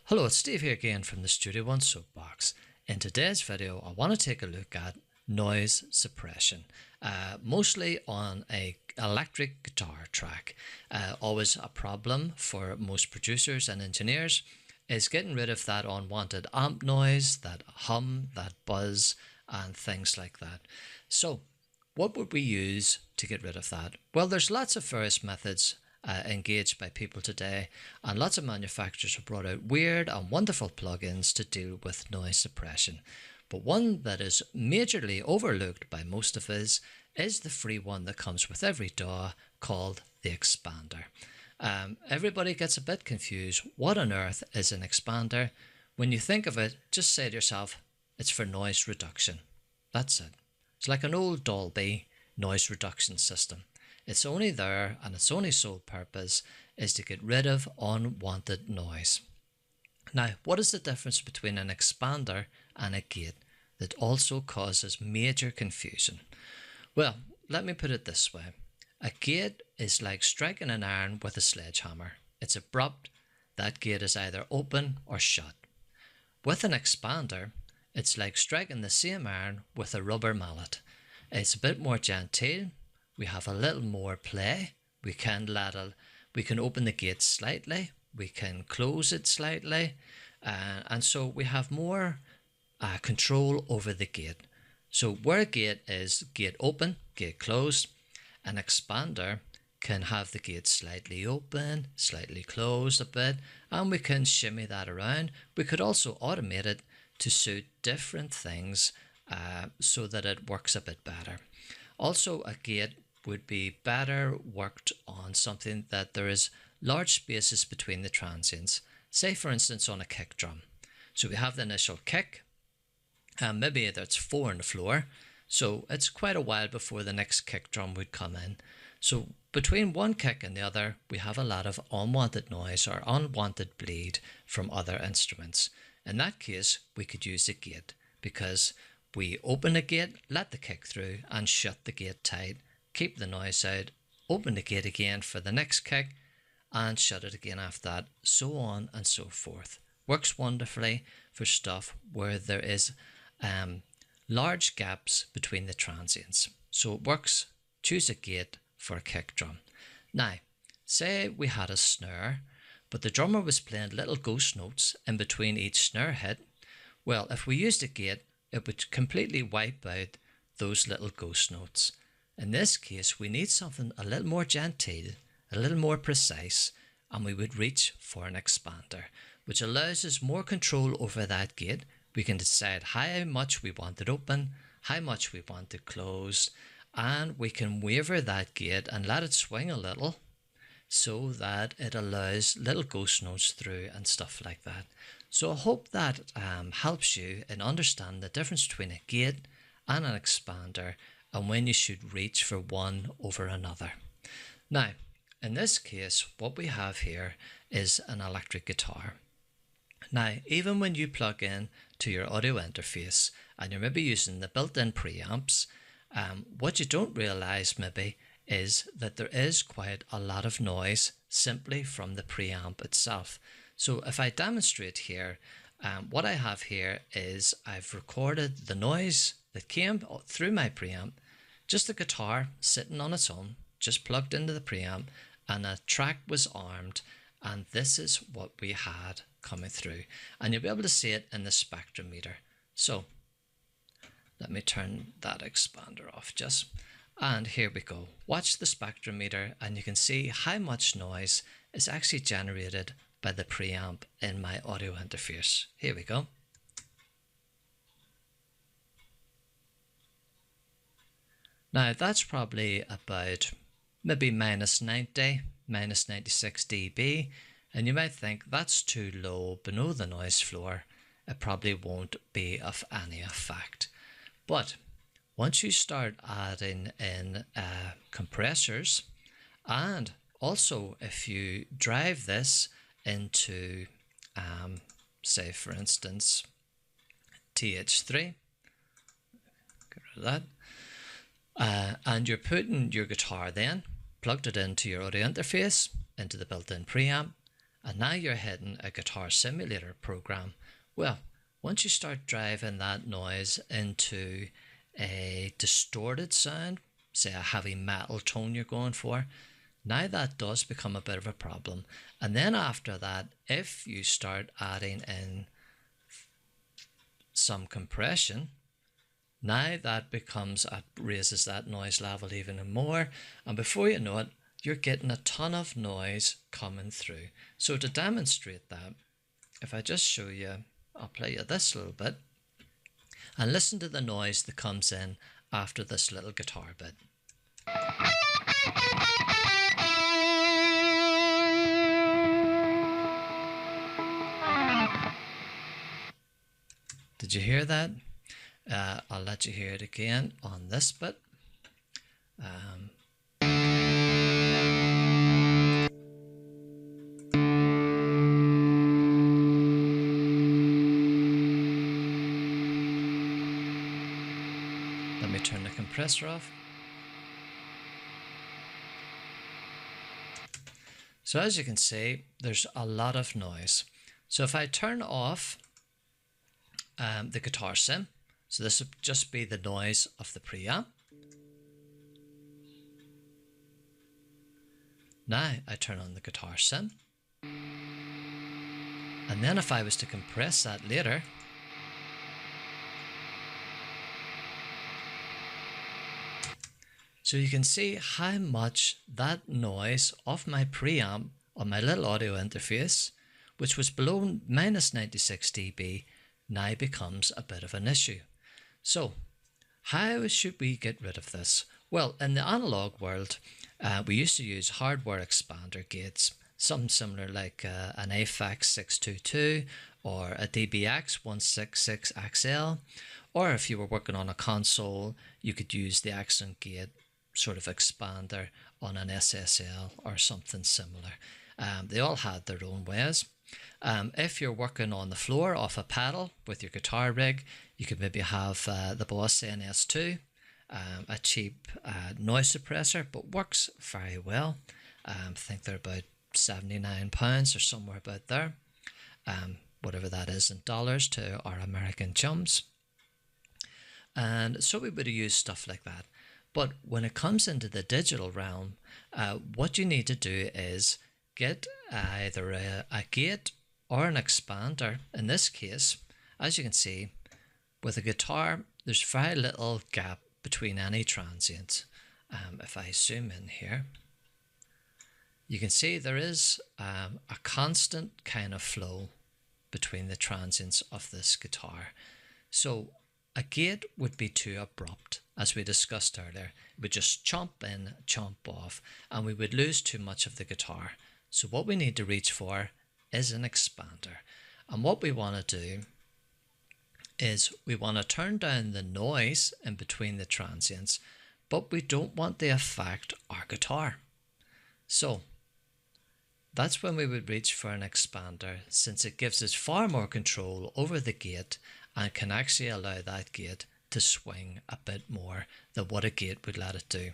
Hello, it's Steve here again from the Studio One Soapbox. In today's video, I want to take a look at noise suppression, mostly on a electric guitar track. Always a problem for most producers and engineers is getting rid of that unwanted amp noise, that hum, that buzz, and things like that. So, what would we use to get rid of that? Well, there's lots of various methods engaged by people today, and lots of manufacturers have brought out weird and wonderful plugins to deal with noise suppression. But one that is majorly overlooked by most of us is the free one that comes with every DAW called the expander. Everybody gets a bit confused. What on earth is an expander? When you think of it, just say to yourself, it's for noise reduction. That's it. It's like an old Dolby noise reduction system. It's only there, and its only sole purpose is to get rid of unwanted noise. Now, what is the difference between an expander and a gate that also causes major confusion? Well, let me put it this way. A gate is like striking an iron with a sledgehammer. It's abrupt. That gate is either open or shut. With an expander, it's like striking the same iron with a rubber mallet. It's a bit more genteel. We have a little more play. We can open the gate slightly. We can close it slightly. And so we have more control over the gate. So where a gate is gate open, gate closed, an expander can have the gate slightly open, slightly closed a bit, and we can shimmy that around. We could also automate it to suit different things so that it works a bit better. Also, a gate would be better worked on something that there is large spaces between the transients. Say, for instance, on a kick drum. So we have the initial kick, and maybe that's 4 on the floor. So it's quite a while before the next kick drum would come in. So between one kick and the other, we have a lot of unwanted noise or unwanted bleed from other instruments. In that case, we could use a gate because we open the gate, let the kick through, and shut the gate tight. Keep the noise out, open the gate again for the next kick, and shut it again after that, so on and so forth. Works wonderfully for stuff where there is large gaps between the transients. So it works. Choose a gate for a kick drum. Now, say we had a snare, but the drummer was playing little ghost notes in between each snare hit. Well, if we used a gate, it would completely wipe out those little ghost notes. In this case, we need something a little more genteel, a little more precise, and we would reach for an expander, which allows us more control over that gate. We can decide how much we want it open, how much we want it closed, and we can waver that gate and let it swing a little so that it allows little ghost notes through and stuff like that. So I hope that helps you in understanding the difference between a gate and an expander, and when you should reach for one over another. Now, in this case, what we have here is an electric guitar. Now, even when you plug in to your audio interface and you're maybe using the built-in preamps, what you don't realize maybe is that there is quite a lot of noise simply from the preamp itself. So if I demonstrate here, what I have here is I've recorded the noise that came through my preamp, just the guitar sitting on its own, just plugged into the preamp, and a track was armed, and this is what we had coming through. And you'll be able to see it in the spectrometer. So let me turn that expander off just. And here we go. Watch the spectrometer and you can see how much noise is actually generated by the preamp in my audio interface. Here we go. Now that's probably about maybe minus 90, minus 96 dB, and you might think that's too low below the noise floor. It probably won't be of any effect. But once you start adding in compressors, and also if you drive this into, say for instance, TH3, get rid of that, and you're putting your guitar then, plugged it into your audio interface, into the built-in preamp, and now you're hitting a guitar simulator program. Well, once you start driving that noise into a distorted sound, say a heavy metal tone you're going for, now that does become a bit of a problem. And then after that, if you start adding in some compression, now that raises that noise level even more, and before you know it, you're getting a ton of noise coming through. So to demonstrate that, if I just show you, I'll play you this little bit, and listen to the noise that comes in after this little guitar bit. Did you hear that? I'll let you hear it again on this bit. Let me turn the compressor off. So as you can see, there's a lot of noise. So if I turn off the guitar sim, so this would just be the noise of the preamp. Now I turn on the guitar sim, and then if I was to compress that later, so you can see how much that noise of my preamp on my little audio interface, which was below minus 96 dB, now becomes a bit of an issue. So how should we get rid of this? Well, in the analog world, we used to use hardware expander gates, something similar like an AFX 622 or a DBX 166XL, or if you were working on a console, you could use the accent gate sort of expander on an SSL or something similar. They all had their own ways. If you're working on the floor off a pedal with your guitar rig, you could maybe have the Boss NS2, a cheap noise suppressor, but works very well. I think they're about £79 or somewhere about there, whatever that is in dollars to our American chums. And so we would have used stuff like that. But when it comes into the digital realm, what you need to do is get either a gate or an expander. In this case, as you can see, with a guitar, there's very little gap between any transients. If I zoom in here, you can see there is a constant kind of flow between the transients of this guitar. So a gate would be too abrupt, as we discussed earlier. It would just chomp in, chomp off, and we would lose too much of the guitar. So what we need to reach for is an expander. And what we want to do is we want to turn down the noise in between the transients, but we don't want to affect our guitar. So that's when we would reach for an expander, since it gives us far more control over the gate and can actually allow that gate to swing a bit more than what a gate would let it do.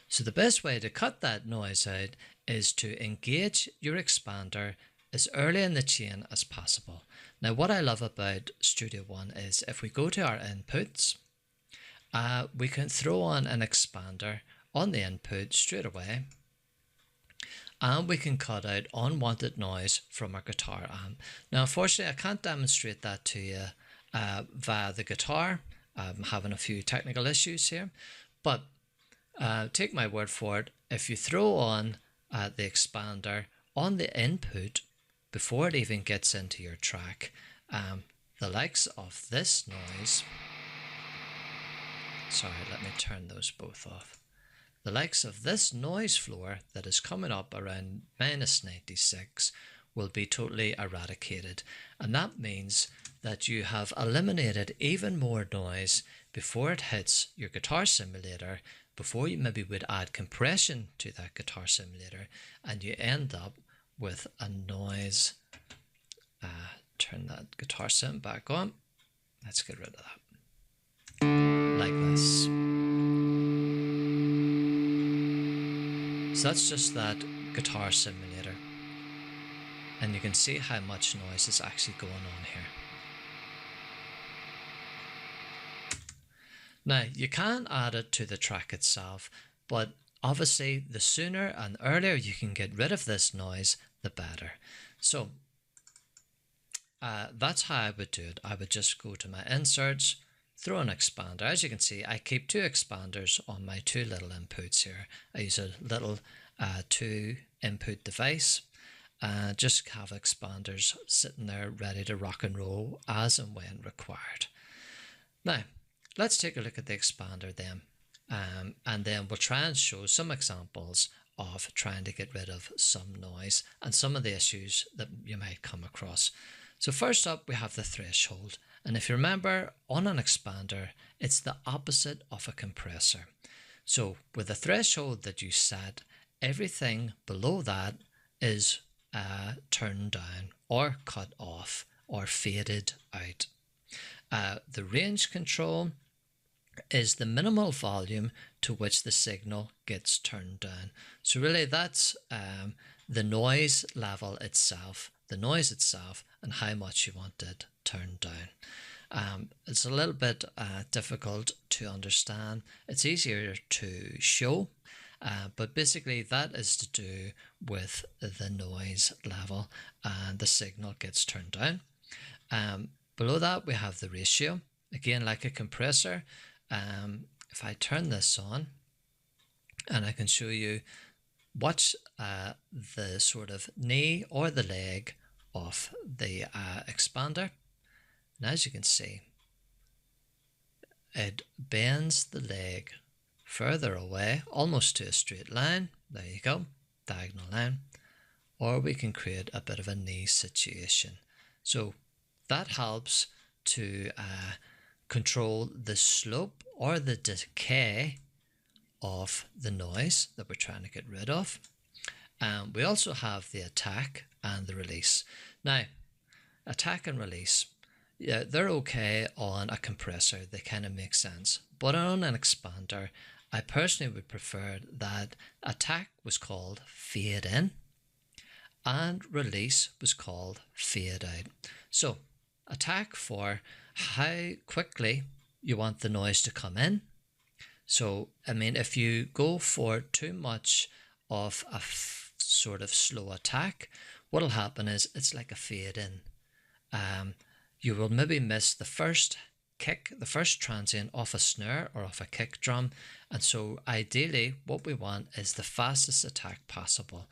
So the best way to cut that noise out is to engage your expander as early in the chain as possible. Now what I love about Studio One is if we go to our inputs, we can throw on an expander on the input straight away, and we can cut out unwanted noise from our guitar amp. Now unfortunately I can't demonstrate that to you via the guitar. I'm having a few technical issues here, but take my word for it, if you throw on the expander on the input before it even gets into your track, the likes of this noise, sorry, let me turn those both off. The likes of this noise floor that is coming up around minus 96 will be totally eradicated, and that means that you have eliminated even more noise before it hits your guitar simulator, before you maybe would add compression to that guitar simulator, and you end up with a noise. Turn that guitar sim back on. Let's get rid of that. Like this. So that's just that guitar simulator. and you can see how much noise is actually going on here. Now, you can add it to the track itself, but obviously the sooner and earlier you can get rid of this noise, the better. So that's how I would do it. I would just go to my inserts, throw an expander. As you can see, I keep two expanders on my two little inputs here. I use a little two input device. Just have expanders sitting there ready to rock and roll as and when required. Now, let's take a look at the expander then, and then we'll try and show some examples of trying to get rid of some noise and some of the issues that you might come across. So first up, we have the threshold, and if you remember, on an expander, it's the opposite of a compressor. So with the threshold that you set, everything below that is turned down or cut off or faded out. The range control is the minimal volume to which the signal gets turned down. So really that's the noise level itself, and how much you want it turned down. It's a little bit difficult to understand. It's easier to show, but basically that is to do with the noise level, and the signal gets turned down. Below that we have the ratio. Again, like a compressor, if I turn this on, and I can show you what's the sort of knee or the leg of the expander. And as you can see, it bends the leg further away, almost to a straight line. There you go, diagonal line. Or we can create a bit of a knee situation. So that helps to control the slope or the decay of the noise that we're trying to get rid of. We also have the attack and the release. Now, attack and release, yeah, they're okay on a compressor. They kind of make sense. But on an expander, I personally would prefer that attack was called fade in and release was called fade out. So attack for how quickly you want the noise to come in. So, I mean, if you go for too much of a sort of slow attack, what'll happen is it's like a fade in. You will maybe miss the first kick, the first transient off a snare or off a kick drum. And so ideally what we want is the fastest attack possible.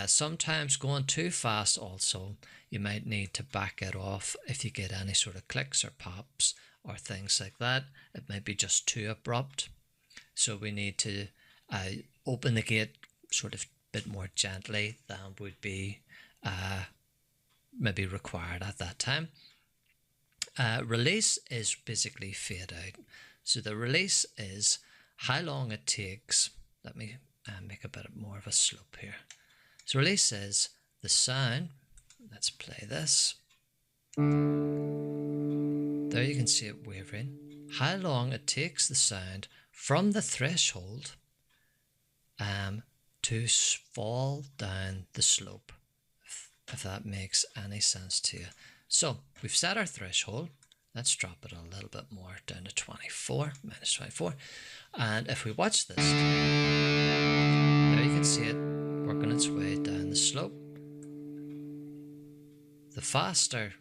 Sometimes going too fast also, you might need to back it off if you get any sort of clicks or pops or things like that. It might be just too abrupt. So we need to open the gate sort of a bit more gently than would be maybe required at that time. Release is basically fade out. So the release is how long it takes. Let me make a bit more of a slope here. So release is the sound. Let's play this. There you can see it wavering. How long it takes the sound from the threshold to fall down the slope, if that makes any sense to you. So we've set our threshold. Let's drop it a little bit more down to 24, minus 24. And if we watch this, there you can see it working its way down the slope. The faster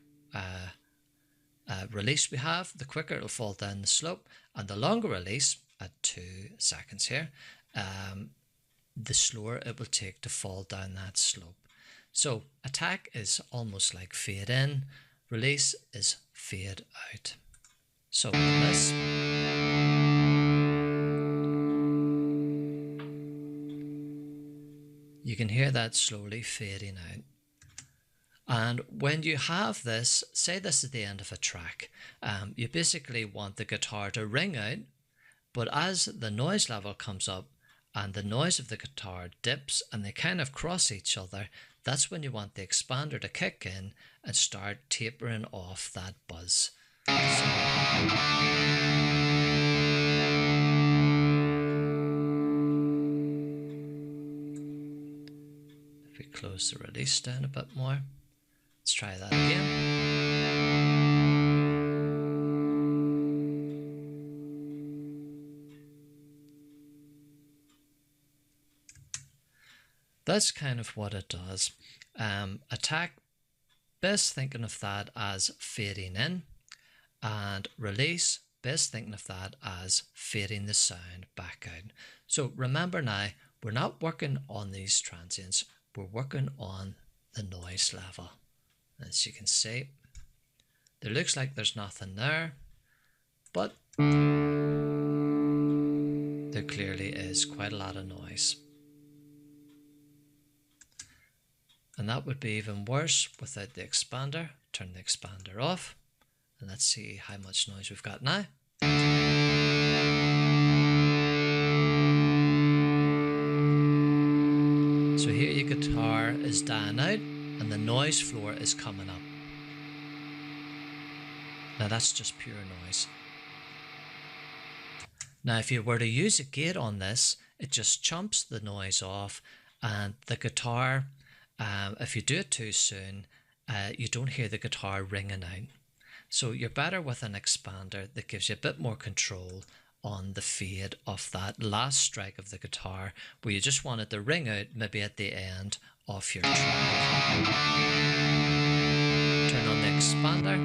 release we have, the quicker it'll fall down the slope, and the longer release at 2 seconds here, the slower it will take to fall down that slope. So attack is almost like fade in, release is fade out. So this, you can hear that slowly fading out. And when you have this, say this is the end of a track, you basically want the guitar to ring out, but as the noise level comes up and the noise of the guitar dips and they kind of cross each other, that's when you want the expander to kick in and start tapering off that buzz. So, if we close the release down a bit more. Let's try that again. That's kind of what it does. Attack, best thinking of that as fading in, and release, best thinking of that as fading the sound back out. So remember now, we're not working on these transients, we're working on the noise level. As you can see, there looks like there's nothing there, but there clearly is quite a lot of noise. And that would be even worse without the expander. Turn the expander off, and let's see how much noise we've got now. So here your guitar is down out and the noise floor is coming up. Now that's just pure noise. Now if you were to use a gate on this, it just chomps the noise off, and the guitar, if you do it too soon, you don't hear the guitar ringing out. So you're better with an expander that gives you a bit more control on the fade of that last strike of the guitar, where you just want it to ring out maybe at the end of your track. Turn on the expander.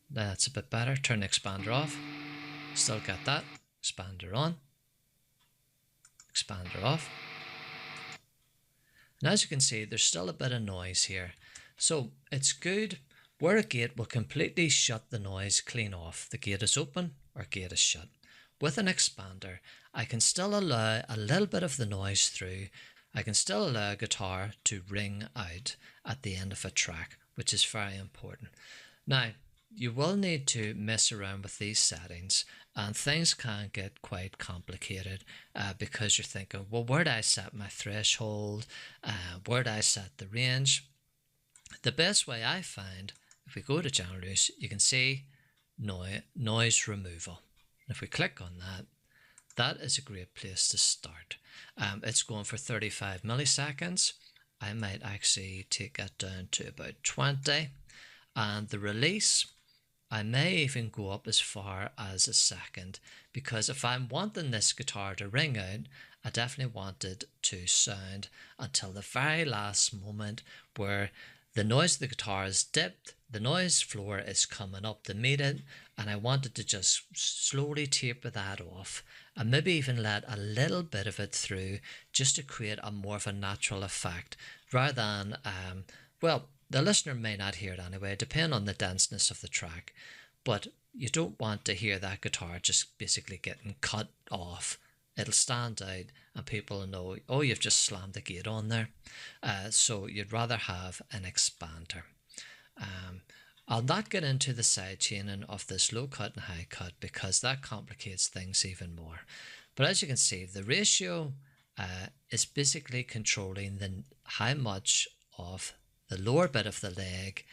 That's a bit better. Turn the expander off. Still got that. Expander on. Expander off. And as you can see, there's still a bit of noise here. So it's good where a gate will completely shut the noise clean off. The gate is open or gate is shut. With an expander, I can still allow a little bit of the noise through. I can still allow a guitar to ring out at the end of a track, which is very important. Now, you will need to mess around with these settings, and things can get quite complicated because you're thinking, well, where do I set my threshold? Where do I set the range? The best way I find, if we go to general use, you can see noise removal. If we click on that, that is a great place to start. It's going for 35 milliseconds. I might actually take that down to about 20. And the release, I may even go up as far as a second, because if I'm wanting this guitar to ring out, I definitely want it to sound until the very last moment where the noise of the guitar is dipped, the noise floor is coming up to meet it, and I want it to just slowly taper that off and maybe even let a little bit of it through just to create a more of a natural effect rather than, well, the listener may not hear it anyway, depending on the denseness of the track, but you don't want to hear that guitar just basically getting cut off. It'll stand out and people will know, oh, you've just slammed the gate on there. So you'd rather have an expander. I'll not get into the side chaining of this low cut and high cut because that complicates things even more. But as you can see, the ratio is basically controlling how much of the lower bit of the leg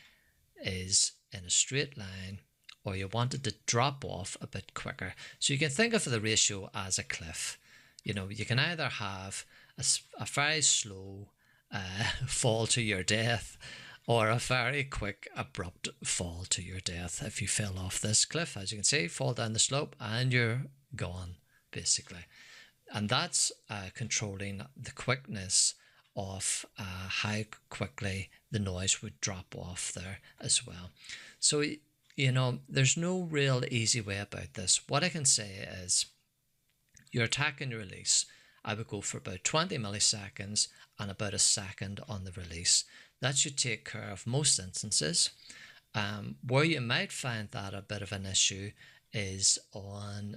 is in a straight line, or you want it to drop off a bit quicker. So you can think of the ratio as a cliff. You know, you can either have a very slow fall to your death, or a very quick, abrupt fall to your death. If you fell off this cliff, as you can see, fall down the slope and you're gone, basically. And that's controlling the quickness of how quickly the noise would drop off there as well. So, you know, there's no real easy way about this. What I can say is your attack and your release, I would go for about 20 milliseconds and about a second on the release. That should take care of most instances. Where you might find that a bit of an issue is on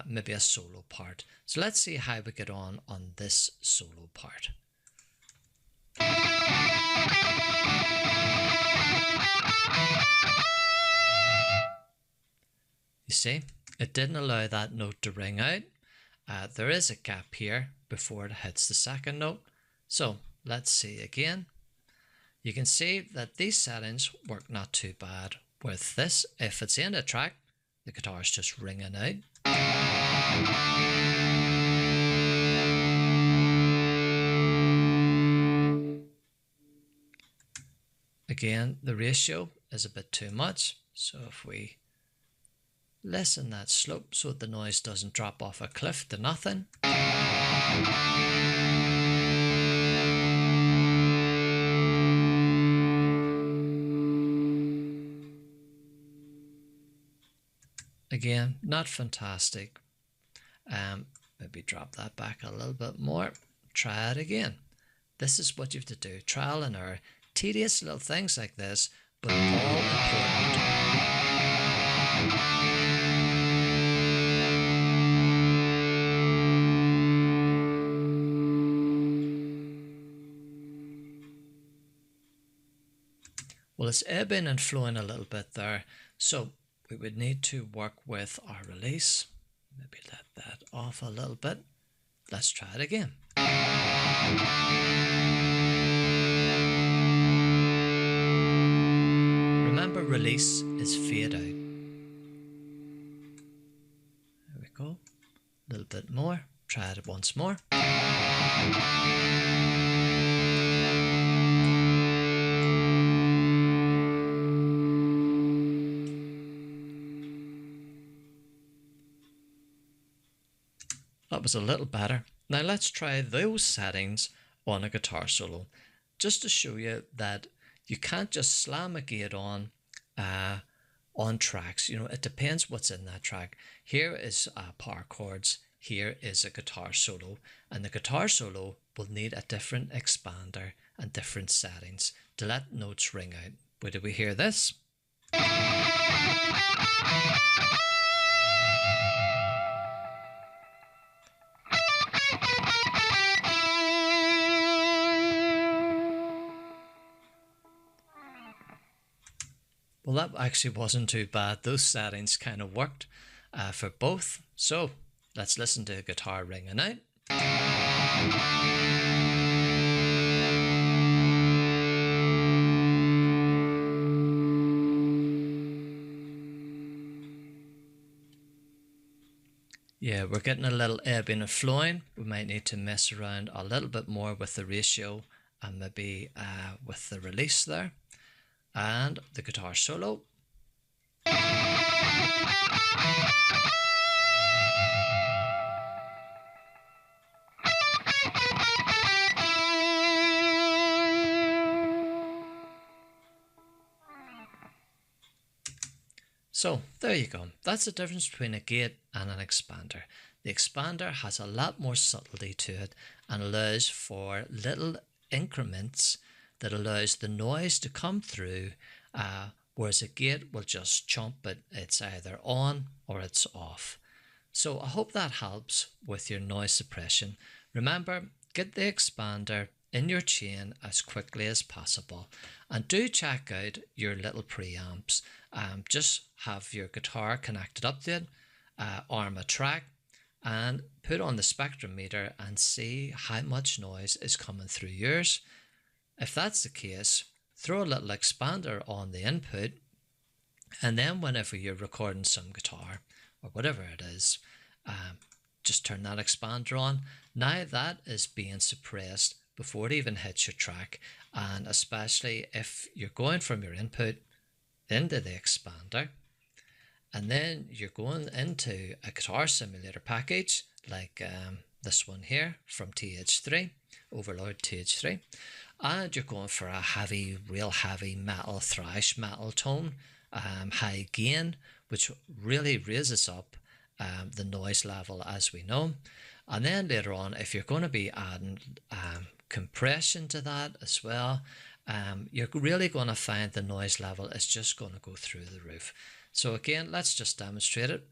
maybe a solo part. So let's see how we get on this solo part. You see, it didn't allow that note to ring out. There is a gap here before it hits the second note. So let's see again. You can see that these settings work not too bad with this. If it's in a track, the guitar is just ringing out. Again, the ratio is a bit too much, so if we lessen that slope so that the noise doesn't drop off a cliff to nothing. Again, not fantastic. Maybe drop that back a little bit more. Try it again. This is what you have to do. Trial and error. Tedious little things like this, but all important. Well, it's ebbing and flowing a little bit there, so we would need to work with our release. Maybe let that off a little bit. Let's try it again. Remember, release is fade out. There we go. A little bit more. Try it once more. That was a little better. Now let's try those settings on a guitar solo, just to show you that you can't just slam a gate on tracks. You know, it depends what's in that track. Here is power chords. Here is a guitar solo, and the guitar solo will need a different expander and different settings to let notes ring out. Where do we hear this? Well, that actually wasn't too bad. Those settings kind of worked for both. So let's listen to a guitar ringing out. Yeah, we're getting a little ebbing and flowing. We might need to mess around a little bit more with the ratio and maybe with the release there. And the guitar solo. So there you go. That's the difference between a gate and an expander. The expander has a lot more subtlety to it and allows for little increments that allows the noise to come through, whereas a gate will just chomp it. It's either on or it's off. So I hope that helps with your noise suppression. Remember, get the expander in your chain as quickly as possible, and do check out your little preamps. Just have your guitar connected up to it, arm a track, and put on the spectrometer and see how much noise is coming through yours. If that's the case, throw a little expander on the input, and then whenever you're recording some guitar or whatever it is, just turn that expander on. Now that is being suppressed before it even hits your track, and especially if you're going from your input into the expander, and then you're going into a guitar simulator package like this one here from TH3, Overlord TH3, and you're going for a heavy, real heavy metal, thrash metal tone, high gain, which really raises up the noise level, as we know. And then later on, if you're going to be adding compression to that as well, you're really going to find the noise level is just going to go through the roof. So again, let's just demonstrate it.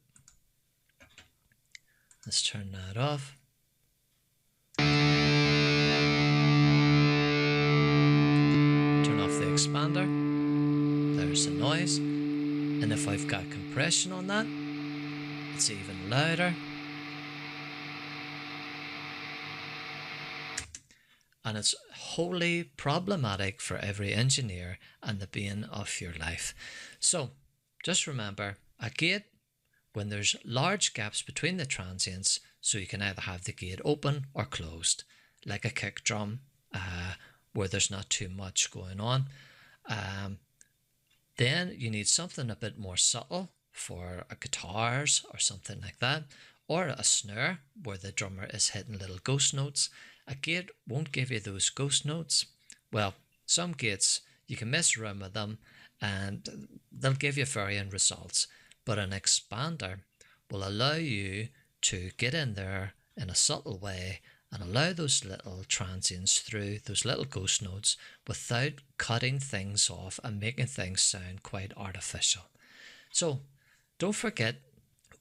Let's turn that off. Turn off the expander. There's the noise. And if I've got compression on that, it's even louder. And it's wholly problematic for every engineer and the bane of your life. So just remember, a gate when there's large gaps between the transients, so you can either have the gate open or closed, like a kick drum, where there's not too much going on. Then you need something a bit more subtle for a guitars or something like that, or a snare where the drummer is hitting little ghost notes. A gate won't give you those ghost notes. Well, some gates, you can mess around with them and they'll give you varying results, but an expander will allow you to get in there in a subtle way and allow those little transients through, those little ghost notes, without cutting things off and making things sound quite artificial. So don't forget,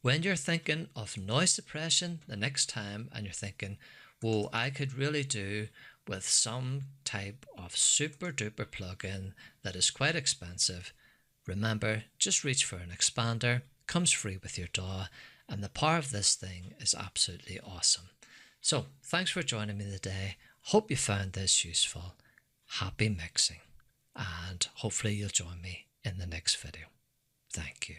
when you're thinking of noise suppression the next time and you're thinking, whoa, I could really do with some type of super duper plugin that is quite expensive, remember, just reach for an expander, comes free with your DAW, and the power of this thing is absolutely awesome. So thanks for joining me today. Hope you found this useful. Happy mixing, and hopefully you'll join me in the next video. Thank you.